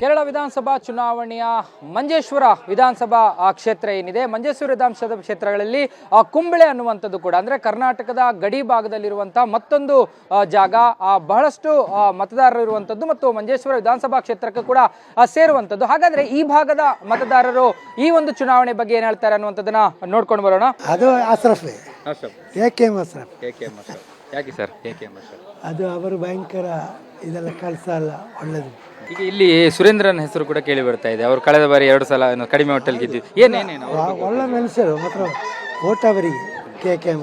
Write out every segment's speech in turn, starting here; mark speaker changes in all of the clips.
Speaker 1: ಕೇರಳ ವಿಧಾನಸಭಾ ಚುನಾವಣೆಯ ಮಂಜೇಶ್ವರ ವಿಧಾನಸಭಾ ಕ್ಷೇತ್ರ ಏನಿದೆ, ಮಂಜೇಶ್ವರ ವಿಧಾನಸಭಾ ಕ್ಷೇತ್ರಗಳಲ್ಲಿ ಕುಂಬಳೆ ಅನ್ನುವಂಥದ್ದು ಕೂಡ ಅಂದರೆ ಕರ್ನಾಟಕದ ಗಡಿ ಭಾಗದಲ್ಲಿರುವಂತಹ ಮತ್ತೊಂದು ಜಾಗ, ಬಹಳಷ್ಟು ಮತದಾರರು ಇರುವಂಥದ್ದು ಮತ್ತು ಮಂಜೇಶ್ವರ ವಿಧಾನಸಭಾ ಕ್ಷೇತ್ರಕ್ಕೆ ಕೂಡ ಸೇರುವಂಥದ್ದು. ಹಾಗಾದ್ರೆ ಈ ಭಾಗದ ಮತದಾರರು ಈ ಒಂದು ಚುನಾವಣೆ ಬಗ್ಗೆ ಏನು ಹೇಳ್ತಾರೆ ಅನ್ನುವಂಥದ್ದನ್ನ ನೋಡ್ಕೊಂಡು ಬರೋಣ.
Speaker 2: ಅದು ಅಶ್ರಫ್ ಎ.ಕೆ.ಎಂ. ಅಶ್ರಫ್.
Speaker 1: ಯಾಕೆ ಸರ್ ಎ.ಕೆ.ಎಂ. ಅಶ್ರಫ್?
Speaker 2: ಅದು ಅವರು ಭಯಂಕರ ಇದೆಲ್ಲ ಕೆಲಸ ಅಲ್ಲ ಒಳ್ಳೇದು.
Speaker 1: ಈಗ ಇಲ್ಲಿ ಸುರೇಂದ್ರನ್ ಹೆಸರು ಕೂಡ ಕೇಳಿ ಬರ್ತಾ ಇದೆ. ಅವರು ಕಳೆದ ಬಾರಿ 2 ಸಲ ಕಡಿಮೆ ಒಟ್ಟಲ್ಲಿ ಗೆದ್ದಿದ್ದು. ಏನೇನೇನು
Speaker 2: ಒಳ್ಳೆ ಮನುಷ್ಯರು ಮಾತ್ರ ಓಟ್ ಅವರಿಗೆ ಕೆ.ಕೆ.ಎಂ.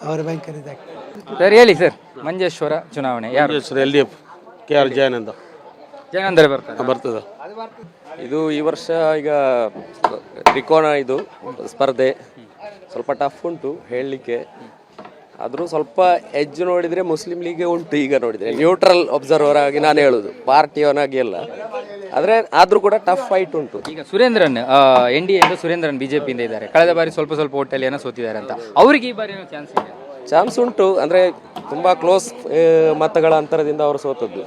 Speaker 2: ಅವರ ಭಯಂಕರ ಇದಾಗ್ತದೆ.
Speaker 1: ಸರ್ ಹೇಳಿ ಸರ್, ಮಂಜೇಶ್ವರ ಚುನಾವಣೆ ಯಾರು?
Speaker 3: LDF KR
Speaker 1: ಜಯನಂದರೇ
Speaker 3: ಬರ್ತದೆ. ಇದು ಈ ವರ್ಷ ಈಗ ತ್ರಿಕೋನ ಇದು ಸ್ಪರ್ಧೆ ಸ್ವಲ್ಪ ಟಫ್ ಉಂಟು ಹೇಳಲಿಕ್ಕೆ. ಆದರೂ ಸ್ವಲ್ಪ ಎಜ್ ನೋಡಿದರೆ ಮುಸ್ಲಿಂ ಲೀಗ್ಗೆ ಉಂಟು. ಈಗ ನೋಡಿದರೆ ನ್ಯೂಟ್ರಲ್ ಒಬ್ಸರ್ವರ್ ಆಗಿ ನಾನು ಹೇಳೋದು, ಪಾರ್ಟಿಯವನಾಗಿ ಅಲ್ಲ, ಆದರೆ ಆದರೂ ಕೂಡ ಟಫ್ ಫೈಟ್ ಉಂಟು.
Speaker 1: ಈಗ ಸುರೇಂದ್ರನ್ NDA ಇಂದ ಸುರೇಂದ್ರನ್ ಬಿಜೆಪಿಯಿಂದ ಇದ್ದಾರೆ. ಕಳೆದ ಬಾರಿ ಸ್ವಲ್ಪ ಓಟಲ್ಲಿ ಏನೋ ಸೋತಿದ್ದಾರೆ ಅಂತ. ಅವರಿಗೆ ಈ ಬಾರಿ ಚಾನ್ಸ್ ಇದೆ?
Speaker 3: ಚಾನ್ಸ್ ಉಂಟು, ಅಂದರೆ ತುಂಬ ಕ್ಲೋಸ್ ಮತಗಳ ಅಂತರದಿಂದ ಅವರು ಸೋತದ್ದು.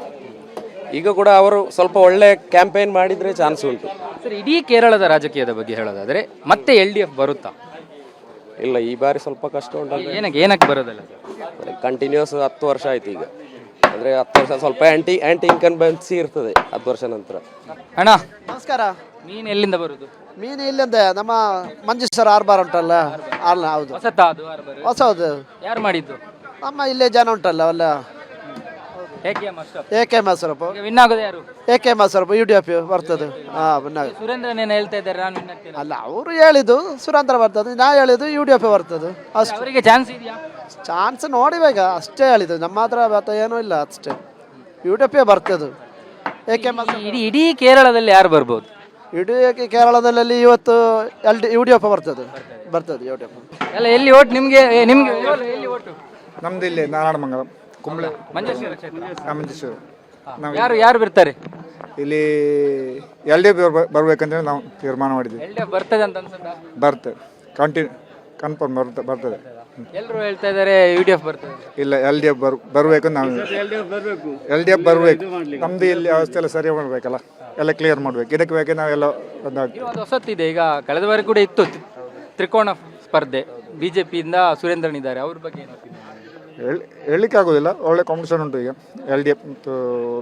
Speaker 3: ಈಗ ಕೂಡ ಅವರು ಸ್ವಲ್ಪ ಒಳ್ಳೆ ಕ್ಯಾಂಪೇನ್ ಮಾಡಿದರೆ ಚಾನ್ಸ್ ಉಂಟು.
Speaker 1: ಸರ್, ಇಡೀ ಕೇರಳದ ರಾಜಕೀಯದ ಬಗ್ಗೆ ಹೇಳೋದಾದರೆ ಮತ್ತೆ LDF ಬರುತ್ತಾ?
Speaker 3: ಇಲ್ಲ, ಈ ಬಾರಿ ಸ್ವಲ್ಪ ಕಷ್ಟ ಉಂಟಲ್ಲ.
Speaker 1: ಏನಕ್ಕೆ ಬರೋದಲ್ಲ?
Speaker 3: ಕಂಟಿನ್ಯೂಸ್ 10 ವರ್ಷ ಆಯ್ತು ಈಗ. ಅಂದರೆ 10 ವರ್ಷ ಸ್ವಲ್ಪ ಆಂಟಿ ಇನ್ಕನ್ಬೆನ್ಸಿ ಇರ್ತದೆ 10 ವರ್ಷ ನಂತರ.
Speaker 1: ಅಣ್ಣ
Speaker 4: ನಮಸ್ಕಾರ.
Speaker 1: ಮೀನು ಎಲ್ಲಿಂದ ಬರುದು?
Speaker 4: ಮೀನು ಇಲ್ಲಿಂದ ನಮ್ಮ ಮಂಜೇಶ್ವರ ಆರ್ಬಾರ್ ಉಂಟಲ್ಲ, ಅಲ್ಲ ಹೌದು, ಹೊಸದು.
Speaker 1: ಯಾರು ಮಾಡಿದ್ದು?
Speaker 4: ನಮ್ಮ ಇಲ್ಲೇ ಜನ ಉಂಟಲ್ಲ ಅಲ್ಲ, ಎ.ಕೆ.ಎಂ. ಅಶ್ರಫ್.
Speaker 1: ವಿನ್ ಆಗೋದು ಯಾರು?
Speaker 4: ಎ.ಕೆ.ಎಂ. ಅಶ್ರಫ್ UDF ಬರ್ತದೆ.
Speaker 1: ಸುರೇಂದ್ರನ್ ಏನು ಹೇಳ್ತಾ ಇದ್ದಾರೆ, ನಾನು ವಿನ್ ಆಗ್ತೇನೆ
Speaker 4: ಅಲ್ಲ, ಅವರು ಹೇಳಿದ್ದು ಸುರೇಂದ್ರ ಬರ್ತದೆ, ನಾ ಹೇಳಿದ್ದು UDF ಬರ್ತದೆ ಅಷ್ಟು.
Speaker 1: ಅವರಿಗೆ ಚಾನ್ಸ್ ಇದೆಯಾ?
Speaker 4: ಚಾನ್ಸ್ ನೋಡಿವಾಗ ಅಷ್ಟೇ ಹೇಳಿದ್ದು, ನಮ್ಮ ಹತ್ರ ಏನೂ ಇಲ್ಲ ಅಷ್ಟೇ. UDF ಬರ್ತದೆ. ಎ.ಕೆ.ಎಂ.
Speaker 1: ಇಡೀ ಕೇರಳದಲ್ಲಿ ಯಾರು ಬರ್ಬೋದು?
Speaker 4: ಇಡೀ ಕೇರಳದಲ್ಲಿ ಇವತ್ತು UDF ಬರ್ತದೆ UDF.
Speaker 1: ಎಲ್ಲ ಎಲ್ಲಿ ಓಟ್ ನಿಮ್ಗೆ ಎಲ್ಲಿ ಓಟು?
Speaker 5: ನಮ್ದು ಇಲ್ಲಿ ನಾರಾಯಣಮಂಗಲ ಕುಂಬಳೆ
Speaker 1: ಮಂಜೇಶ್ವರ. ಯಾರು ಬರ್ತಾರೆ
Speaker 5: ಇಲ್ಲಿ? LDF ಬರ್ಬೇಕಂತ ನಾವು ತೀರ್ಮಾನ ಮಾಡಿದ್ವಿ.
Speaker 1: LDF ಬರ್ತದೆ ಅಂತ ಅನ್ಸುತ್ತಾ?
Speaker 5: ಬರ್ತದೆ, ಕನ್ಫರ್ಮ್ ಬರ್ತದೆ.
Speaker 1: ಎಲ್ಲರೂ ಹೇಳ್ತಾ ಇದ್ದಾರೆ UDF ಬರ್ತದೆ.
Speaker 5: ಇಲ್ಲ, LDF ಬರ್ಬೇಕು. ನಾವು LDF ಬರ್ಬೇಕು. ನಮ್ದು ಇಲ್ಲಿ ವ್ಯವಸ್ಥೆ ಎಲ್ಲ ಸರಿ ಮಾಡ್ಬೇಕಲ್ಲ, ಎಲ್ಲ ಕ್ಲಿಯರ್ ಮಾಡ್ಬೇಕು. ಇದಕ್ಕೆ ಬೇಕೆ ನಾವೆಲ್ಲ ಒಂದಾಗ್ತೀವಿ.
Speaker 1: ಒಂದು ಹೊಸತ್ತಿದೆ. ಈಗ ಕಳೆದ ಬಾರಿ ಕೂಡ ಇತ್ತು ತ್ರಿಕೋಣ ಸ್ಪರ್ಧೆ, BJP-ಯಿಂದ ಸುರೇಂದ್ರನ್ ಇದ್ದಾರೆ. ಅವ್ರ ಬಗ್ಗೆ ಏನು?
Speaker 5: ಹೇಳಲಿಕ್ಕೆ ಆಗೋದಿಲ್ಲ, ಒಳ್ಳೆ ಕಾಂಪಿಟೇಷನ್ ಉಂಟು ಈಗ LDF ಮತ್ತು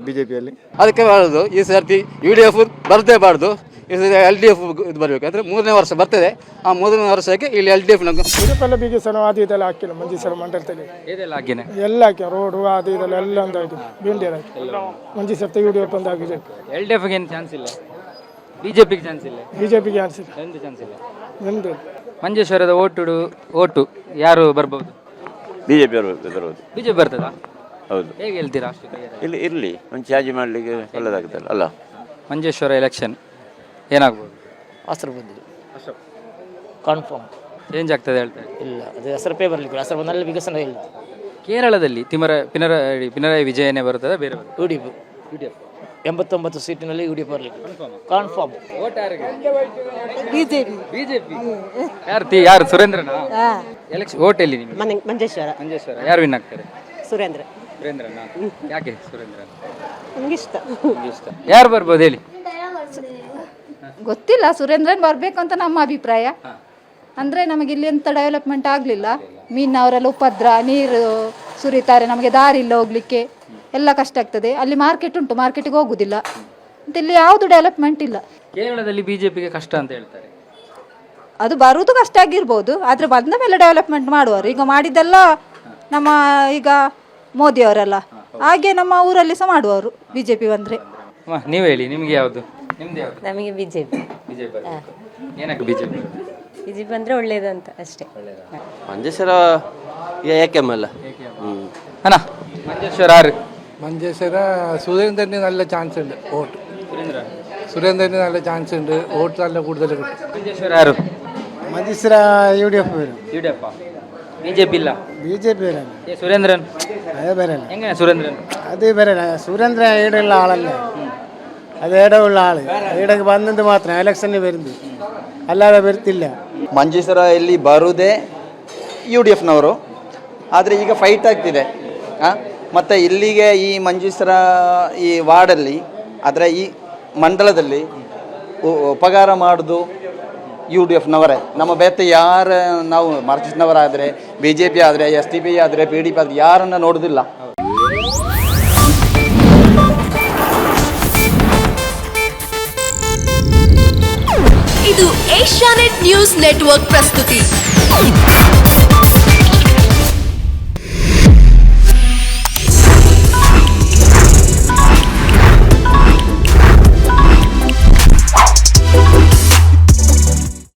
Speaker 5: BJP-ಯಲ್ಲಿ.
Speaker 6: ಅದಕ್ಕೆ ಹೇಳೋದು, ಈ ಸರ್ತಿ UDF ಬರದೇಬಾರ್ದು, ಈ ಸರ್ತಿ LDF ಇದು ಬರಬೇಕು. ಅಂದರೆ 3ನೇ ವರ್ಷ ಬರ್ತದೆ, ಆ 3ನೇ ವರ್ಷಕ್ಕೆ ಇಲ್ಲಿ LDF
Speaker 7: ಉಡುಪೆಲ್ಲ ಬಿಗಿಸಲು ಅದು ಇದೆಲ್ಲ ಹಾಕಿಲ್ಲ. ಮಂಜೇಶ್ವರ ಮಂಡಲದಲ್ಲಿ ಎಲ್ಲ ಹಾಕಿ ರೋಡು ಅದು ಇದೆಲ್ಲ ಎಲ್ಲ ಒಂದು ಆಯ್ತು, ಬಿಲ್ಡಿ ಹಾಕಿ ಮಂಜೇಶ್ವರ UDF ಒಂದು ಆಗಿದೆ.
Speaker 1: LDF-ಗೆ ಏನು ಚಾನ್ಸ್ ಇಲ್ಲ, BJP-ಗೆ ಚಾನ್ಸ್ ಇಲ್ಲ.
Speaker 7: BJP-ಗೆ ಚಾನ್ಸ್ ಇಲ್ಲ,
Speaker 1: ಎಂದು ಚಾನ್ಸ್ ಇಲ್ಲ.
Speaker 7: ಎಂದು
Speaker 1: ಮಂಜೇಶ್ವರದ ಓಟು ಯಾರು ಬರ್ಬೋದು?
Speaker 8: BJP ಬರುವುದು.
Speaker 1: BJP ಬರ್ತದಾ?
Speaker 8: ಹೌದು.
Speaker 1: ಹೇಗೆ ಹೇಳ್ತೀರಾ?
Speaker 8: ಇಲ್ಲಿ ಇರಲಿ, ಒಂದು ಚಾರ್ಜ್ ಮಾಡಲಿಕ್ಕೆ ಒಳ್ಳೆದಾಗುತ್ತಲ್ಲ ಅಲ್ಲ.
Speaker 1: ಮಂಜೇಶ್ವರ ಎಲೆಕ್ಷನ್ ಏನಾಗ್ಬೋದು?
Speaker 9: ಅಶ್ರಫ್ ಕನ್ಫರ್ಮ್
Speaker 1: ಚೇಂಜ್ ಆಗ್ತದೆ ಹೇಳ್ತಾರೆ.
Speaker 9: ಇಲ್ಲ, ಅದು ಅಶ್ರಫೇ ಬರಲಿಕ್ಕೆ, ಅಶ್ರಫ್ ಬಂದಲ್ಲಿ ವಿಕಸನ ಇಲ್ಲ.
Speaker 1: ಕೇರಳದಲ್ಲಿ ಪಿನರಾಯಿ ವಿಜಯನೇ ಬರ್ತದೆ, ಬೇರೆ
Speaker 9: UDF 89 ಸೀಟಿನಲ್ಲಿ UDF ಬರಲಿಕ್ಕೆ ಕನ್ಫರ್ಮ್.
Speaker 1: ಯಾರು? ಸುರೇಂದ್ರನ ಎಲೆಕ್ಷನ್ ಓಟ್ ಎಲ್ಲಿ ನಿಮಗೆ?
Speaker 10: ಮಂಜೇಶ್ವರ.
Speaker 1: ಯಾರು ವಿನ್ ಆಗ್ತಾರೆ?
Speaker 10: ಸುರೇಂದ್ರನ.
Speaker 1: ಯಾಕೆ ಸುರೇಂದ್ರನ?
Speaker 10: ನಮ್ಗೆ ಇಷ್ಟ.
Speaker 1: ಯಾರು ಬರ್ಬೋದು ಹೇಳಿ?
Speaker 11: ಗೊತ್ತಿಲ್ಲ, ಸುರೇಂದ್ರನ್ ಬರ್ಬೇಕು ಅಂತ ನಮ್ಮ ಅಭಿಪ್ರಾಯ. ಅಂದ್ರೆ ನಮಗೆ ಇಲ್ಲಿ ಎಂತ ಡೆವಲಪ್ಮೆಂಟ್ ಆಗ್ಲಿಲ್ಲ. ಮೀನವರೆಲ್ಲ ಉಪದ್ರ, ನೀರು ಸುರಿತಾರೆ, ನಮಗೆ ದಾರಿ ಇಲ್ಲ ಹೋಗ್ಲಿಕ್ಕೆ, ಎಲ್ಲ ಕಷ್ಟ ಆಗ್ತದೆ. ಅಲ್ಲಿ ಮಾರ್ಕೆಟ್ ಉಂಟು, ಮಾರ್ಕೆಟಿಗೆ ಹೋಗುದಿಲ್ಲ ಅಂತ. ಇಲ್ಲಿ ಯಾವುದು ಡೆವಲಪ್ಮೆಂಟ್ ಇಲ್ಲ.
Speaker 1: ಕೇರಳದಲ್ಲಿ BJP-ಗೆ ಕಷ್ಟ ಅಂತ ಹೇಳ್ತಾರೆ.
Speaker 11: ಅದು ಬರುವುದು ಕಷ್ಟ ಆಗಿರ್ಬೋದು, ಆದ್ರೆ ಬಂದ ಮೇಲೆ ಡೆವಲಪ್ಮೆಂಟ್ ಮಾಡುವರು. ಈಗ ಮಾಡಿದ್ದೆಲ್ಲ ನಮ್ಮ ಈಗ ಮೋದಿ ಅವರೆಲ್ಲ, ಹಾಗೆ ನಮ್ಮ ಊರಲ್ಲಿ ಸಹ ಮಾಡುವವರು BJP ಬಂದ್ರೆ.
Speaker 1: ನೀವು ಹೇಳಿ, ನಿಮ್ಗೆ ಯಾವುದು?
Speaker 10: ನಮಗೆ BJP.
Speaker 1: ಏನಕ್ಕೆ BJP
Speaker 10: ಬಂದ್ರೆ ಒಳ್ಳೇದಂತ ಅಷ್ಟೇ.
Speaker 3: ಮಂಜೇಶ್ವರ ಎ.ಕೆ.ಎಂ. ಅಲ್ಲ.
Speaker 1: ಅಣ್ಣ, ಮಂಜೇಶ್ವರ ಯಾರು?
Speaker 2: ಮಂಜೇಶ್ವರ സുരേന്ദ്രന് നല്ല ചാൻസ് ഉണ്ട്. വോട്ട് സുരേന്ദ്രന് നല്ല ചാൻസ് ഉണ്ട്. വോട്ട് നല്ല കൂടുതൽ കിട്ടും.
Speaker 1: ಮಂಜೇಶ್ವರ ಯಾರು?
Speaker 2: ಮಂಜೇಶ್ವರ UDF വരും.
Speaker 1: UDF BJP ಇಲ್ಲ.
Speaker 2: BJP വരാൻ.
Speaker 1: സുരേന്ദ്രൻ
Speaker 2: അത് വരല്ല.
Speaker 1: എങ്ങനെ സുരേന്ദ്രൻ?
Speaker 2: അത് വരല്ല. സുരേന്ദ്രൻ ഈടെയുള്ള ആളല്ലേ, അത് ഈടെയുള്ള ആള്. ഈടക്ക് വന്നത് മാത്രം എലക്ഷന് വരുന്നത്, ಅಲ್ಲಾದ ಬರ್ತಿಲ್ಲ.
Speaker 6: ಮಂಜೇಶ್ವರ ಇಲ್ಲಿ ಬರುವುದೇ UDF-ನವರು, ಆದರೆ ಈಗ ಫೈಟ್ ಆಗ್ತಿದೆ. ಮತ್ತು ಇಲ್ಲಿಗೆ ಈ ಮಂಜೇಶ್ವರ ಈ ವಾರ್ಡಲ್ಲಿ, ಆದರೆ ಈ ಮಂಡಲದಲ್ಲಿ ಉಪಕಾರ ಮಾಡೋದು UDFನವರೇ. ನಮ್ಮ ಬೇತೆ ಯಾರ ನಾವು ಮಾರ್ಕ್ಸಿಸ್ಟ್ನವರಾದರೆ BJP ಆದರೆ SDP ಆದರೆ PDP ಆದರೆ ಯಾರನ್ನು ನೋಡೋದಿಲ್ಲ.
Speaker 12: ಇದು ಏಷ್ಯಾನೆಟ್ ನ್ಯೂಸ್ ನೆಟ್ವರ್ಕ್ ಪ್ರಸ್ತುತಿ.